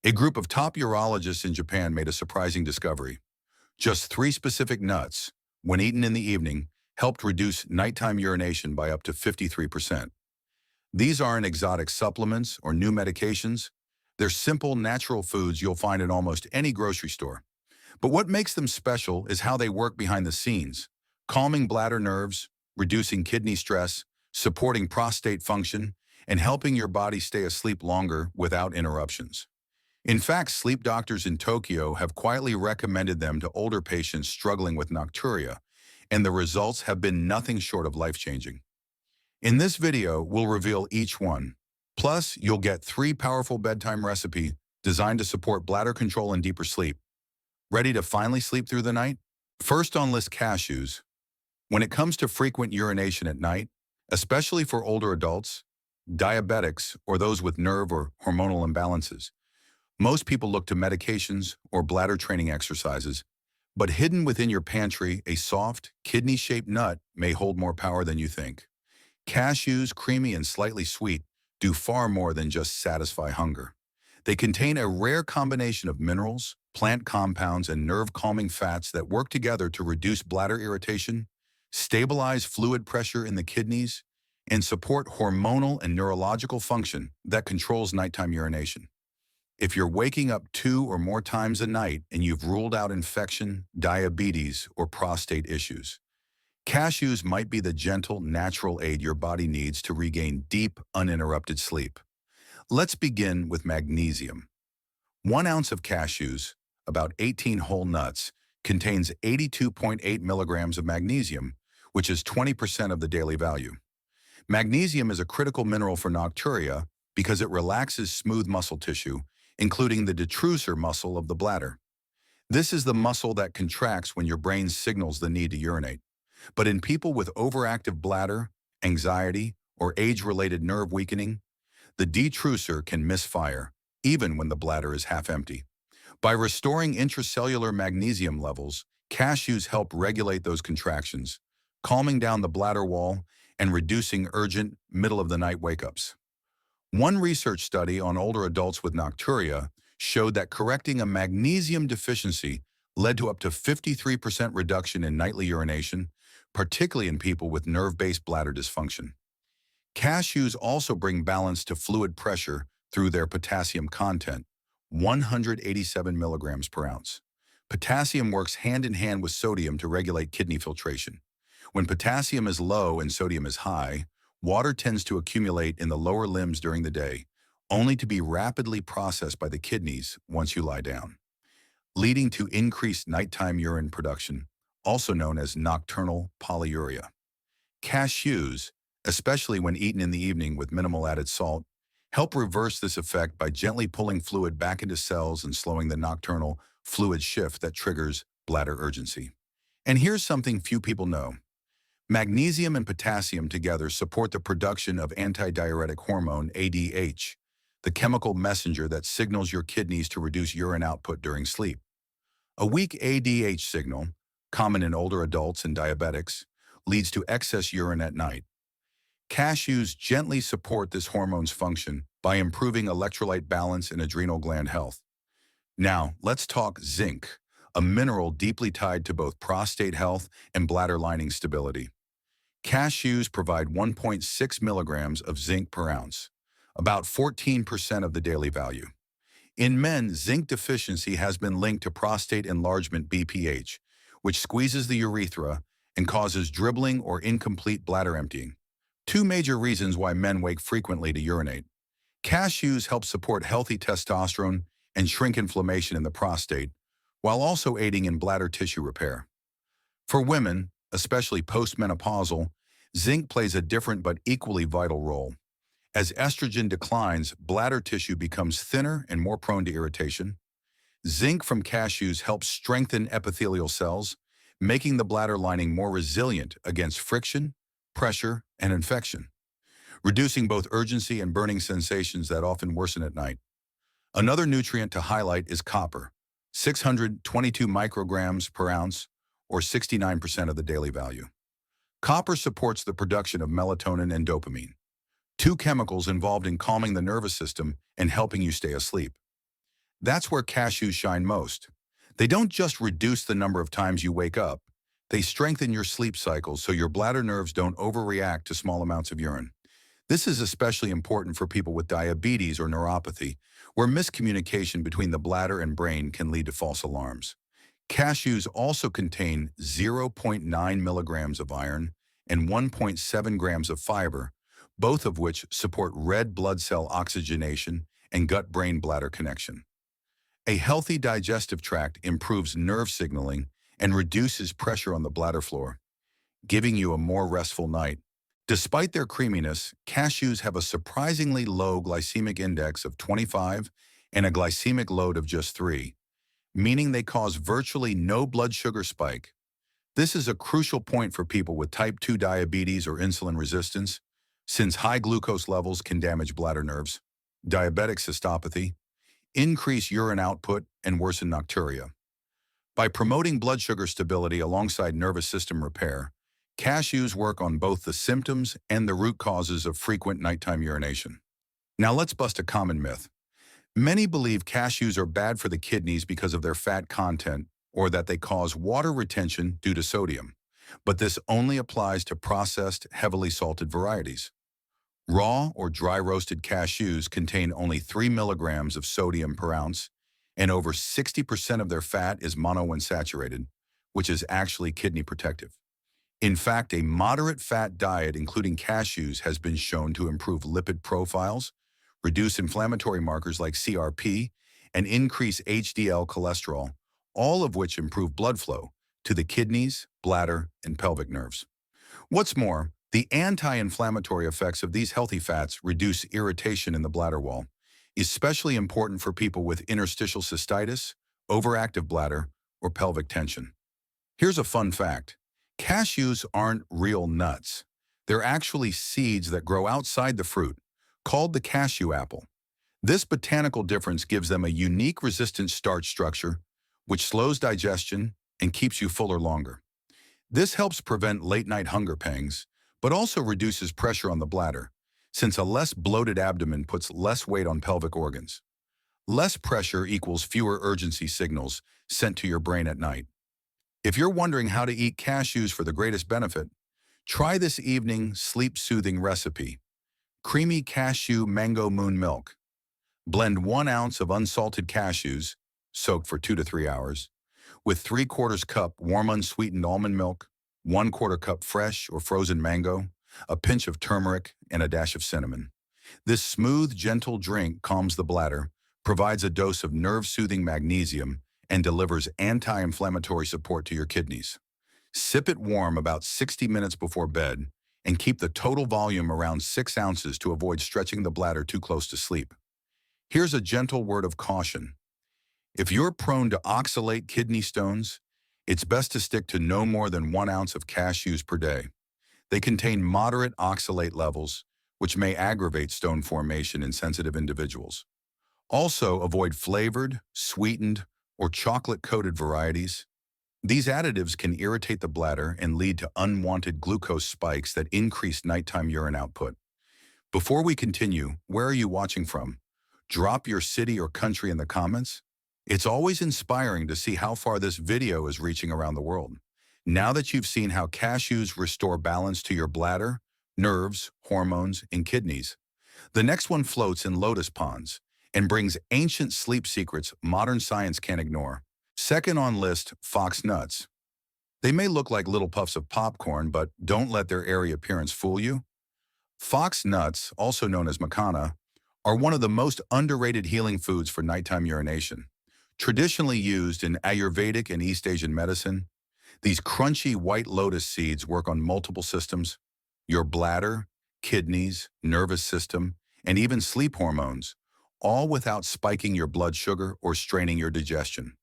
A group of top urologists in Japan made a surprising discovery. Just three specific nuts, when eaten in the evening, helped reduce nighttime urination by up to 53%. These aren't exotic supplements or new medications. They're simple, natural foods you'll find in almost any grocery store. But what makes them special is how they work behind the scenes, calming bladder nerves, reducing kidney stress, supporting prostate function, and helping your body stay asleep longer without interruptions. In fact, sleep doctors in Tokyo have quietly recommended them to older patients struggling with nocturia, and the results have been nothing short of life-changing. In this video, we'll reveal each one. Plus, you'll get three powerful bedtime recipes designed to support bladder control and deeper sleep. Ready to finally sleep through the night? First on list, cashews. When it comes to frequent urination at night, especially for older adults, diabetics, or those with nerve or hormonal imbalances, most people look to medications or bladder training exercises, but hidden within your pantry, a soft, kidney-shaped nut may hold more power than you think. Cashews, creamy and slightly sweet, do far more than just satisfy hunger. They contain a rare combination of minerals, plant compounds, and nerve-calming fats that work together to reduce bladder irritation, stabilize fluid pressure in the kidneys, and support hormonal and neurological function that controls nighttime urination. If you're waking up 2 or more times a night and you've ruled out infection, diabetes, or prostate issues, cashews might be the gentle, natural aid your body needs to regain deep, uninterrupted sleep. Let's begin with magnesium. 1 ounce of cashews, about 18 whole nuts, contains 82.8 milligrams of magnesium, which is 20% of the daily value. Magnesium is a critical mineral for nocturia because it relaxes smooth muscle tissue, including the detrusor muscle of the bladder. This is the muscle that contracts when your brain signals the need to urinate. But in people with overactive bladder, anxiety, or age-related nerve weakening, the detrusor can misfire, even when the bladder is half empty. By restoring intracellular magnesium levels, cashews help regulate those contractions, calming down the bladder wall and reducing urgent, middle-of-the-night wake-ups. One research study on older adults with nocturia showed that correcting a magnesium deficiency led to up to 53% reduction in nightly urination, particularly in people with nerve-based bladder dysfunction. Cashews also bring balance to fluid pressure through their potassium content, 187 milligrams per ounce. Potassium works hand in hand with sodium to regulate kidney filtration. When potassium is low and sodium is high, water tends to accumulate in the lower limbs during the day, only to be rapidly processed by the kidneys once you lie down, leading to increased nighttime urine production, also known as nocturnal polyuria. Cashews, especially when eaten in the evening with minimal added salt, help reverse this effect by gently pulling fluid back into cells and slowing the nocturnal fluid shift that triggers bladder urgency. And here's something few people know. Magnesium and potassium together support the production of antidiuretic hormone ADH, the chemical messenger that signals your kidneys to reduce urine output during sleep. A weak ADH signal, common in older adults and diabetics, leads to excess urine at night. Cashews gently support this hormone's function by improving electrolyte balance and adrenal gland health. Now, let's talk zinc, a mineral deeply tied to both prostate health and bladder lining stability. Cashews provide 1.6 milligrams of zinc per ounce, about 14% of the daily value. In men, zinc deficiency has been linked to prostate enlargement BPH, which squeezes the urethra and causes dribbling or incomplete bladder emptying. 2 major reasons why men wake frequently to urinate. Cashews help support healthy testosterone and shrink inflammation in the prostate, while also aiding in bladder tissue repair. For women, especially postmenopausal, zinc plays a different but equally vital role. As estrogen declines, bladder tissue becomes thinner and more prone to irritation. Zinc from cashews helps strengthen epithelial cells, making the bladder lining more resilient against friction, pressure, and infection, reducing both urgency and burning sensations that often worsen at night. Another nutrient to highlight is copper, 622 micrograms per ounce, or 69% of the daily value. Copper supports the production of melatonin and dopamine, 2 chemicals involved in calming the nervous system and helping you stay asleep. That's where cashews shine most. They don't just reduce the number of times you wake up, they strengthen your sleep cycle so your bladder nerves don't overreact to small amounts of urine. This is especially important for people with diabetes or neuropathy, where miscommunication between the bladder and brain can lead to false alarms. Cashews also contain zero point 0.9 milligrams of iron and 1.7 grams of fiber, both of which support red blood cell oxygenation and gut-brain bladder connection. A healthy digestive tract improves nerve signaling and reduces pressure on the bladder floor, giving you a more restful night. Despite their creaminess, cashews have a surprisingly low glycemic index of 25 and a glycemic load of just 3, meaning they cause virtually no blood sugar spike. This is a crucial point for people with type 2 diabetes or insulin resistance, since high glucose levels can damage bladder nerves, diabetic cystopathy, increase urine output, and worsen nocturia. By promoting blood sugar stability alongside nervous system repair, cashews work on both the symptoms and the root causes of frequent nighttime urination. Now let's bust a common myth. Many believe cashews are bad for the kidneys because of their fat content or that they cause water retention due to sodium. But this only applies to processed, heavily salted varieties. Raw or dry roasted cashews contain only 3 milligrams of sodium per ounce, and over 60% of their fat is monounsaturated, which is actually kidney protective. In fact, a moderate fat diet, including cashews, has been shown to improve lipid profiles, reduce inflammatory markers like CRP, and increase HDL cholesterol, all of which improve blood flow to the kidneys, bladder, and pelvic nerves. What's more, the anti-inflammatory effects of these healthy fats reduce irritation in the bladder wall, especially important for people with interstitial cystitis, overactive bladder, or pelvic tension. Here's a fun fact. Cashews aren't real nuts. They're actually seeds that grow outside the fruit, called the cashew apple. This botanical difference gives them a unique resistant starch structure, which slows digestion and keeps you fuller longer. This helps prevent late-night hunger pangs, but also reduces pressure on the bladder, since a less bloated abdomen puts less weight on pelvic organs. Less pressure equals fewer urgency signals sent to your brain at night. If you're wondering how to eat cashews for the greatest benefit, try this evening sleep-soothing recipe. Creamy cashew mango moon milk. Blend 1 ounce of unsalted cashews, soaked for 2 to 3 hours, with 3/4 cup warm unsweetened almond milk, 1/4 cup fresh or frozen mango, a pinch of turmeric, and a dash of cinnamon. This smooth, gentle drink calms the bladder, provides a dose of nerve-soothing magnesium, and delivers anti-inflammatory support to your kidneys. Sip it warm about 60 minutes before bed, and keep the total volume around 6 ounces to avoid stretching the bladder too close to sleep. Here's a gentle word of caution. If you're prone to oxalate kidney stones, it's best to stick to no more than 1 ounce of cashews per day. They contain moderate oxalate levels, which may aggravate stone formation in sensitive individuals. Also, avoid flavored, sweetened, or chocolate-coated varieties. These additives can irritate the bladder and lead to unwanted glucose spikes that increase nighttime urine output. Before we continue, where are you watching from? Drop your city or country in the comments. It's always inspiring to see how far this video is reaching around the world. Now that you've seen how cashews restore balance to your bladder, nerves, hormones, and kidneys, the next one floats in lotus ponds and brings ancient sleep secrets modern science can't ignore. Second on list, fox nuts. They may look like little puffs of popcorn, but don't let their airy appearance fool you. Fox nuts, also known as macana, are one of the most underrated healing foods for nighttime urination. Traditionally used in Ayurvedic and East Asian medicine, these crunchy white lotus seeds work on multiple systems: your bladder, kidneys, nervous system, and even sleep hormones, all without spiking your blood sugar or straining your digestion.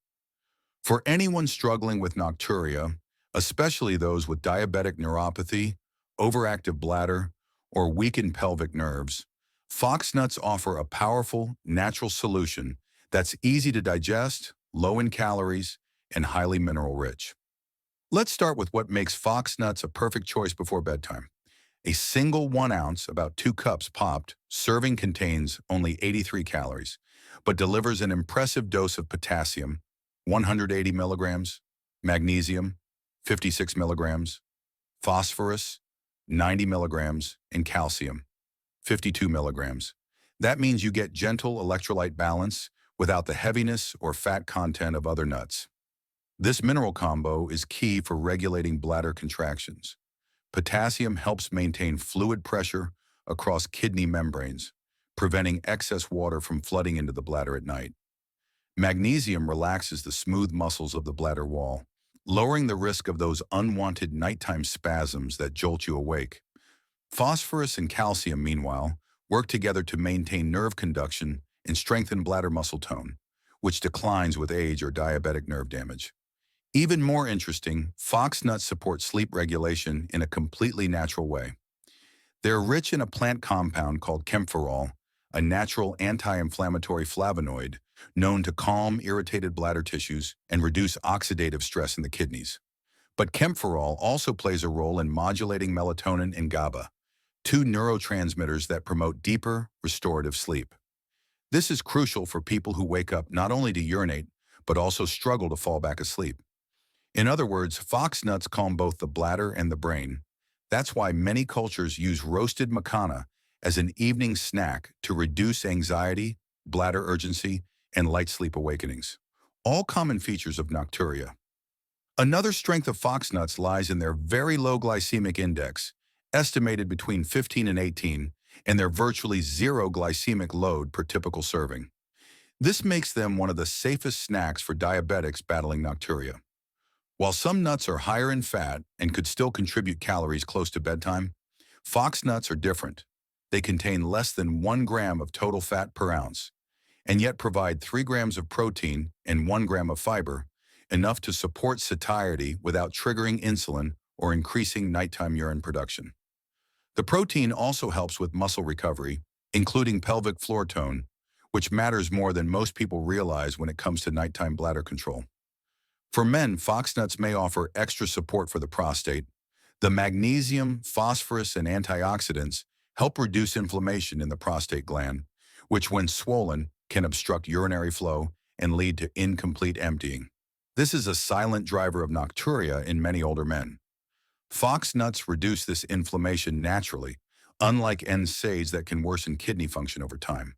For anyone struggling with nocturia, especially those with diabetic neuropathy, overactive bladder, or weakened pelvic nerves, foxnuts offer a powerful, natural solution that's easy to digest, low in calories, and highly mineral-rich. Let's start with what makes foxnuts a perfect choice before bedtime. A single 1 ounce, about 2 cups popped, serving contains only 83 calories, but delivers an impressive dose of potassium, 180 milligrams, magnesium, 56 milligrams, phosphorus, 90 milligrams, and calcium, 52 milligrams. That means you get gentle electrolyte balance without the heaviness or fat content of other nuts. This mineral combo is key for regulating bladder contractions. Potassium helps maintain fluid pressure across kidney membranes, preventing excess water from flooding into the bladder at night. Magnesium relaxes the smooth muscles of the bladder wall, lowering the risk of those unwanted nighttime spasms that jolt you awake. Phosphorus and calcium, meanwhile, work together to maintain nerve conduction and strengthen bladder muscle tone, which declines with age or diabetic nerve damage. Even more interesting, fox nuts support sleep regulation in a completely natural way. They're rich in a plant compound called kaempferol, a natural anti-inflammatory flavonoid known to calm irritated bladder tissues and reduce oxidative stress in the kidneys. But kaempferol also plays a role in modulating melatonin and GABA, two neurotransmitters that promote deeper, restorative sleep. This is crucial for people who wake up not only to urinate, but also struggle to fall back asleep. In other words, fox nuts calm both the bladder and the brain. That's why many cultures use roasted macana as an evening snack to reduce anxiety, bladder urgency, and light sleep awakenings. All common features of Nocturia. Another strength of fox nuts lies in their very low glycemic index, estimated between 15 and 18, and their virtually zero glycemic load per typical serving. This makes them one of the safest snacks for diabetics battling nocturia. While some nuts are higher in fat and could still contribute calories close to bedtime, fox nuts are different. They contain less than 1 gram of total fat per ounce, and yet provide 3 grams of protein and 1 gram of fiber, enough to support satiety without triggering insulin or increasing nighttime urine production. The protein also helps with muscle recovery, including pelvic floor tone, which matters more than most people realize when it comes to nighttime bladder control. For men, fox nuts may offer extra support for the prostate. The magnesium, phosphorus, and antioxidants help reduce inflammation in the prostate gland, which when swollen can obstruct urinary flow and lead to incomplete emptying. This is a silent driver of nocturia in many older men. Fox nuts reduce this inflammation naturally, unlike NSAIDs that can worsen kidney function over time.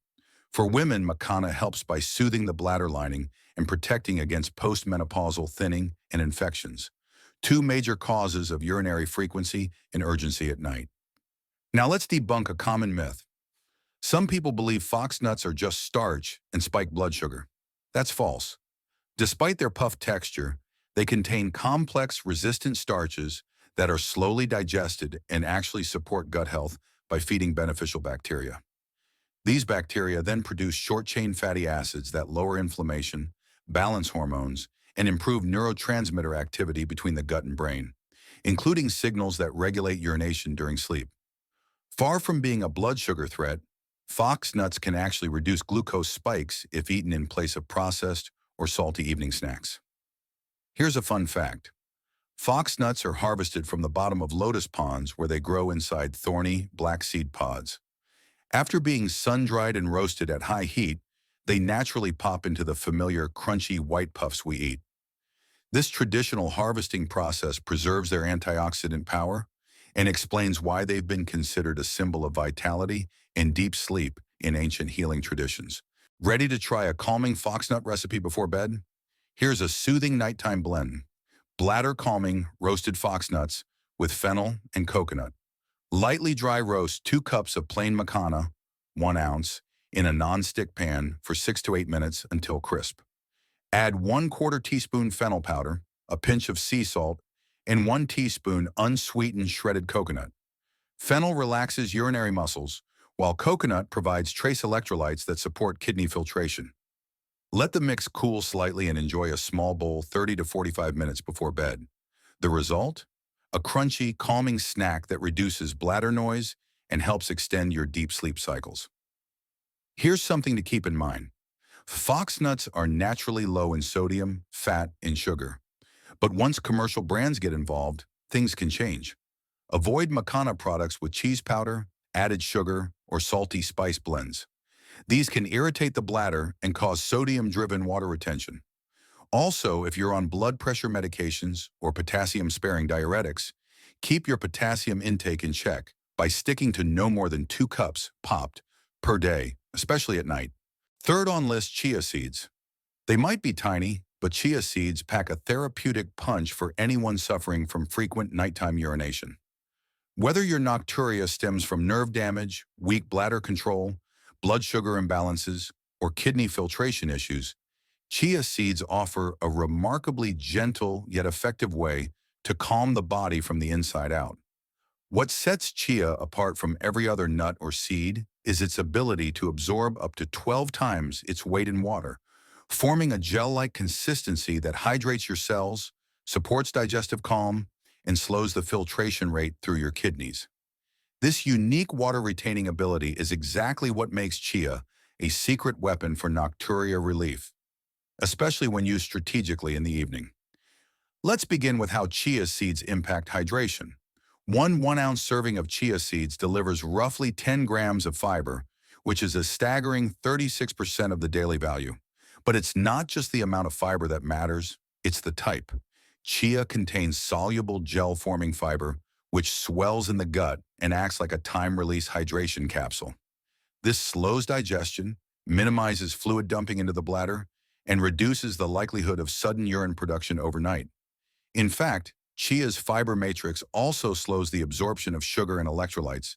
For women, macana helps by soothing the bladder lining and protecting against postmenopausal thinning and infections, two major causes of urinary frequency and urgency at night. Now let's debunk a common myth. Some people believe fox nuts are just starch and spike blood sugar. That's false. Despite their puff texture, they contain complex resistant starches that are slowly digested and actually support gut health by feeding beneficial bacteria. These bacteria then produce short-chain fatty acids that lower inflammation, balance hormones, and improve neurotransmitter activity between the gut and brain, including signals that regulate urination during sleep. Far from being a blood sugar threat, fox nuts can actually reduce glucose spikes if eaten in place of processed or salty evening snacks. Here's a fun fact. Fox nuts are harvested from the bottom of lotus ponds where they grow inside thorny, black seed pods. After being sun-dried and roasted at high heat, they naturally pop into the familiar crunchy white puffs we eat. This traditional harvesting process preserves their antioxidant power and explains why they've been considered a symbol of vitality and deep sleep in ancient healing traditions. Ready to try a calming foxnut recipe before bed? Here's a soothing nighttime blend. Bladder-calming roasted foxnuts with fennel and coconut. Lightly dry roast 2 cups of plain macana, 1 ounce, in a non-stick pan for 6 to 8 minutes until crisp. Add 1/4 teaspoon fennel powder, a pinch of sea salt, and 1 teaspoon unsweetened shredded coconut. Fennel relaxes urinary muscles, while coconut provides trace electrolytes that support kidney filtration. Let the mix cool slightly and enjoy a small bowl 30 to 45 minutes before bed. The result? A crunchy, calming snack that reduces bladder noise and helps extend your deep sleep cycles. Here's something to keep in mind. Fox nuts are naturally low in sodium, fat, and sugar. But once commercial brands get involved, things can change. Avoid macana products with cheese powder, added sugar, or salty spice blends. These can irritate the bladder and cause sodium-driven water retention. Also, if you're on blood pressure medications or potassium-sparing diuretics, keep your potassium intake in check by sticking to no more than 2 cups popped per day, especially at night. Third on list, chia seeds. They might be tiny, but chia seeds pack a therapeutic punch for anyone suffering from frequent nighttime urination. Whether your nocturia stems from nerve damage, weak bladder control, blood sugar imbalances, or kidney filtration issues, chia seeds offer a remarkably gentle yet effective way to calm the body from the inside out. What sets chia apart from every other nut or seed is its ability to absorb up to 12 times its weight in water, forming a gel-like consistency that hydrates your cells, supports digestive calm, and slows the filtration rate through your kidneys. This unique water-retaining ability is exactly what makes chia a secret weapon for nocturia relief, especially when used strategically in the evening. Let's begin with how chia seeds impact hydration. One 1-ounce serving of chia seeds delivers roughly 10 grams of fiber, which is a staggering 36% of the daily value. But it's not just the amount of fiber that matters, it's the type. Chia contains soluble gel-forming fiber, which swells in the gut and acts like a time-release hydration capsule. This slows digestion, minimizes fluid dumping into the bladder, and reduces the likelihood of sudden urine production overnight. In fact, chia's fiber matrix also slows the absorption of sugar and electrolytes,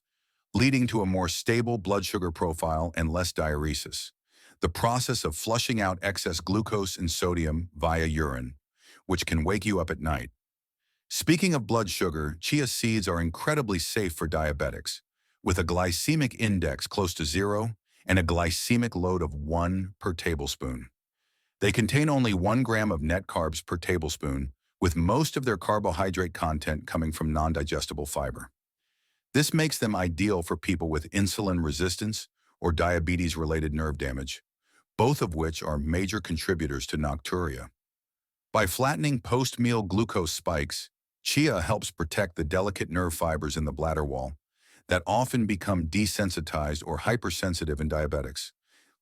leading to a more stable blood sugar profile and less diuresis, the process of flushing out excess glucose and sodium via urine, which can wake you up at night. Speaking of blood sugar, chia seeds are incredibly safe for diabetics, with a glycemic index close to 0 and a glycemic load of 1 per tablespoon. They contain only 1 gram of net carbs per tablespoon, with most of their carbohydrate content coming from non-digestible fiber. This makes them ideal for people with insulin resistance or diabetes-related nerve damage, both of which are major contributors to nocturia. By flattening post-meal glucose spikes, chia helps protect the delicate nerve fibers in the bladder wall that often become desensitized or hypersensitive in diabetics,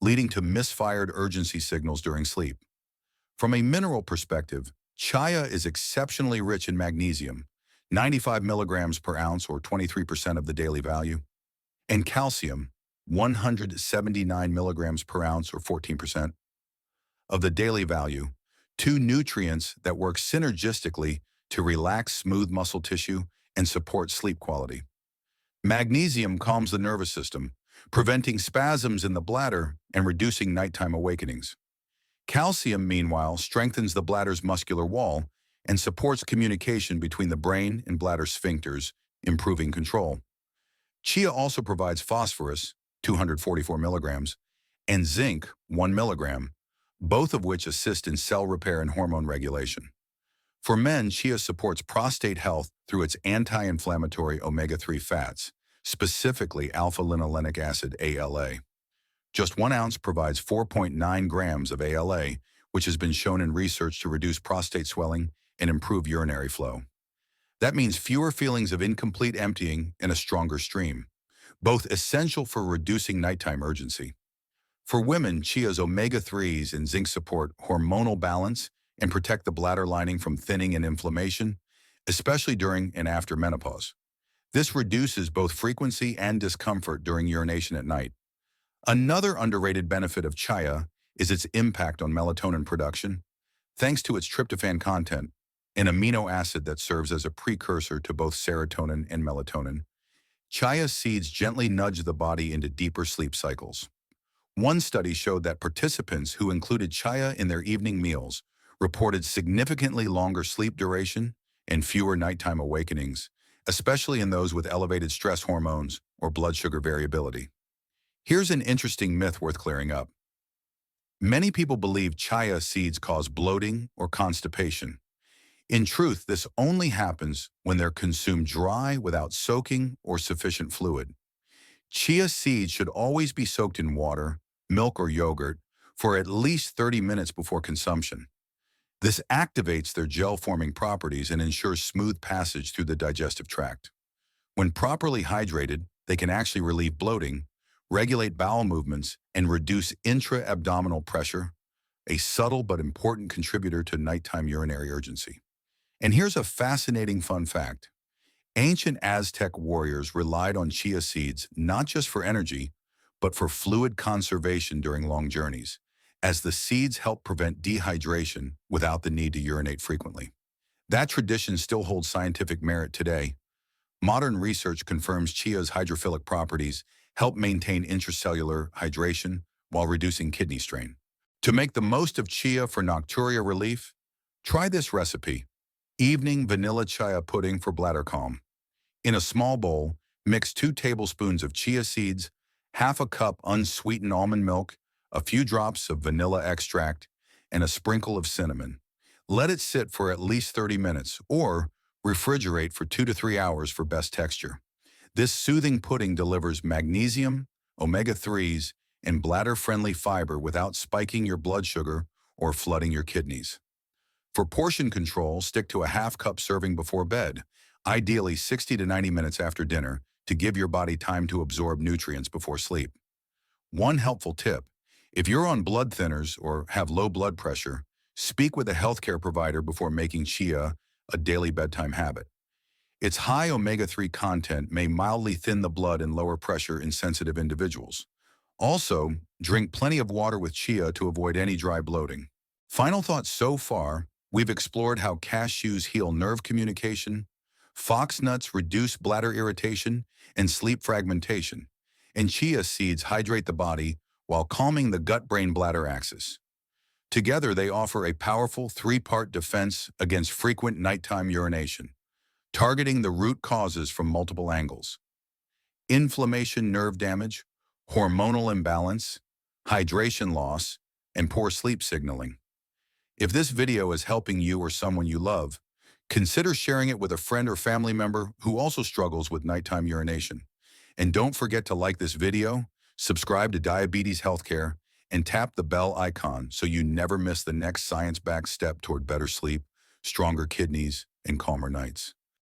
leading to misfired urgency signals during sleep. From a mineral perspective, chia is exceptionally rich in magnesium, 95 milligrams per ounce or 23% of the daily value, and calcium, 179 milligrams per ounce or 14% of the daily value, 2 nutrients that work synergistically to relax smooth muscle tissue and support sleep quality. Magnesium calms the nervous system, preventing spasms in the bladder and reducing nighttime awakenings. Calcium, meanwhile, strengthens the bladder's muscular wall and supports communication between the brain and bladder sphincters, improving control. Chia also provides phosphorus, 244 milligrams, and zinc, 1 milligram, both of which assist in cell repair and hormone regulation. For men, chia supports prostate health through its anti-inflammatory omega-3 fats, specifically alpha-linolenic acid, ALA. Just 1 ounce provides 4.9 grams of ALA, which has been shown in research to reduce prostate swelling and improve urinary flow. That means fewer feelings of incomplete emptying and a stronger stream, both essential for reducing nighttime urgency. For women, chia's omega-3s and zinc support hormonal balance and protect the bladder lining from thinning and inflammation, especially during and after menopause. This reduces both frequency and discomfort during urination at night. Another underrated benefit of chia is its impact on melatonin production. Thanks to its tryptophan content, an amino acid that serves as a precursor to both serotonin and melatonin, chia seeds gently nudge the body into deeper sleep cycles. One study showed that participants who included chia in their evening meals reported significantly longer sleep duration and fewer nighttime awakenings, especially in those with elevated stress hormones or blood sugar variability. Here's an interesting myth worth clearing up. Many people believe chia seeds cause bloating or constipation. In truth, this only happens when they're consumed dry without soaking or sufficient fluid. Chia seeds should always be soaked in water, milk, or yogurt for at least 30 minutes before consumption. This activates their gel-forming properties and ensures smooth passage through the digestive tract. When properly hydrated, they can actually relieve bloating, regulate bowel movements, and reduce intra-abdominal pressure, a subtle but important contributor to nighttime urinary urgency. And here's a fascinating fun fact. Ancient Aztec warriors relied on chia seeds not just for energy, but for fluid conservation during long journeys, as the seeds help prevent dehydration without the need to urinate frequently. That tradition still holds scientific merit today. Modern research confirms chia's hydrophilic properties help maintain intracellular hydration while reducing kidney strain. To make the most of chia for nocturia relief, try this recipe: evening vanilla chia pudding for bladder calm. In a small bowl, mix 2 tablespoons of chia seeds, half a cup unsweetened almond milk, a few drops of vanilla extract, and a sprinkle of cinnamon. Let it sit for at least 30 minutes or refrigerate for 2 to 3 hours for best texture. This soothing pudding delivers magnesium, omega-3s, and bladder-friendly fiber without spiking your blood sugar or flooding your kidneys. For portion control, stick to a half-cup serving before bed, ideally 60 to 90 minutes after dinner, to give your body time to absorb nutrients before sleep. One helpful tip: if you're on blood thinners or have low blood pressure, speak with a healthcare provider before making chia a daily bedtime habit. Its high omega-3 content may mildly thin the blood and lower pressure in sensitive individuals. Also, drink plenty of water with chia to avoid any dry bloating. Final thoughts so far: we've explored how cashews heal nerve communication, foxnuts reduce bladder irritation and sleep fragmentation, and chia seeds hydrate the body while calming the gut-brain-bladder axis. Together, they offer a powerful 3-part defense against frequent nighttime urination, targeting the root causes from multiple angles: inflammation, nerve damage, hormonal imbalance, hydration loss, and poor sleep signaling. If this video is helping you or someone you love, consider sharing it with a friend or family member who also struggles with nighttime urination. And don't forget to like this video, subscribe to Diabetes Healthcare, and tap the bell icon so you never miss the next science-backed step toward better sleep, stronger kidneys, and calmer nights.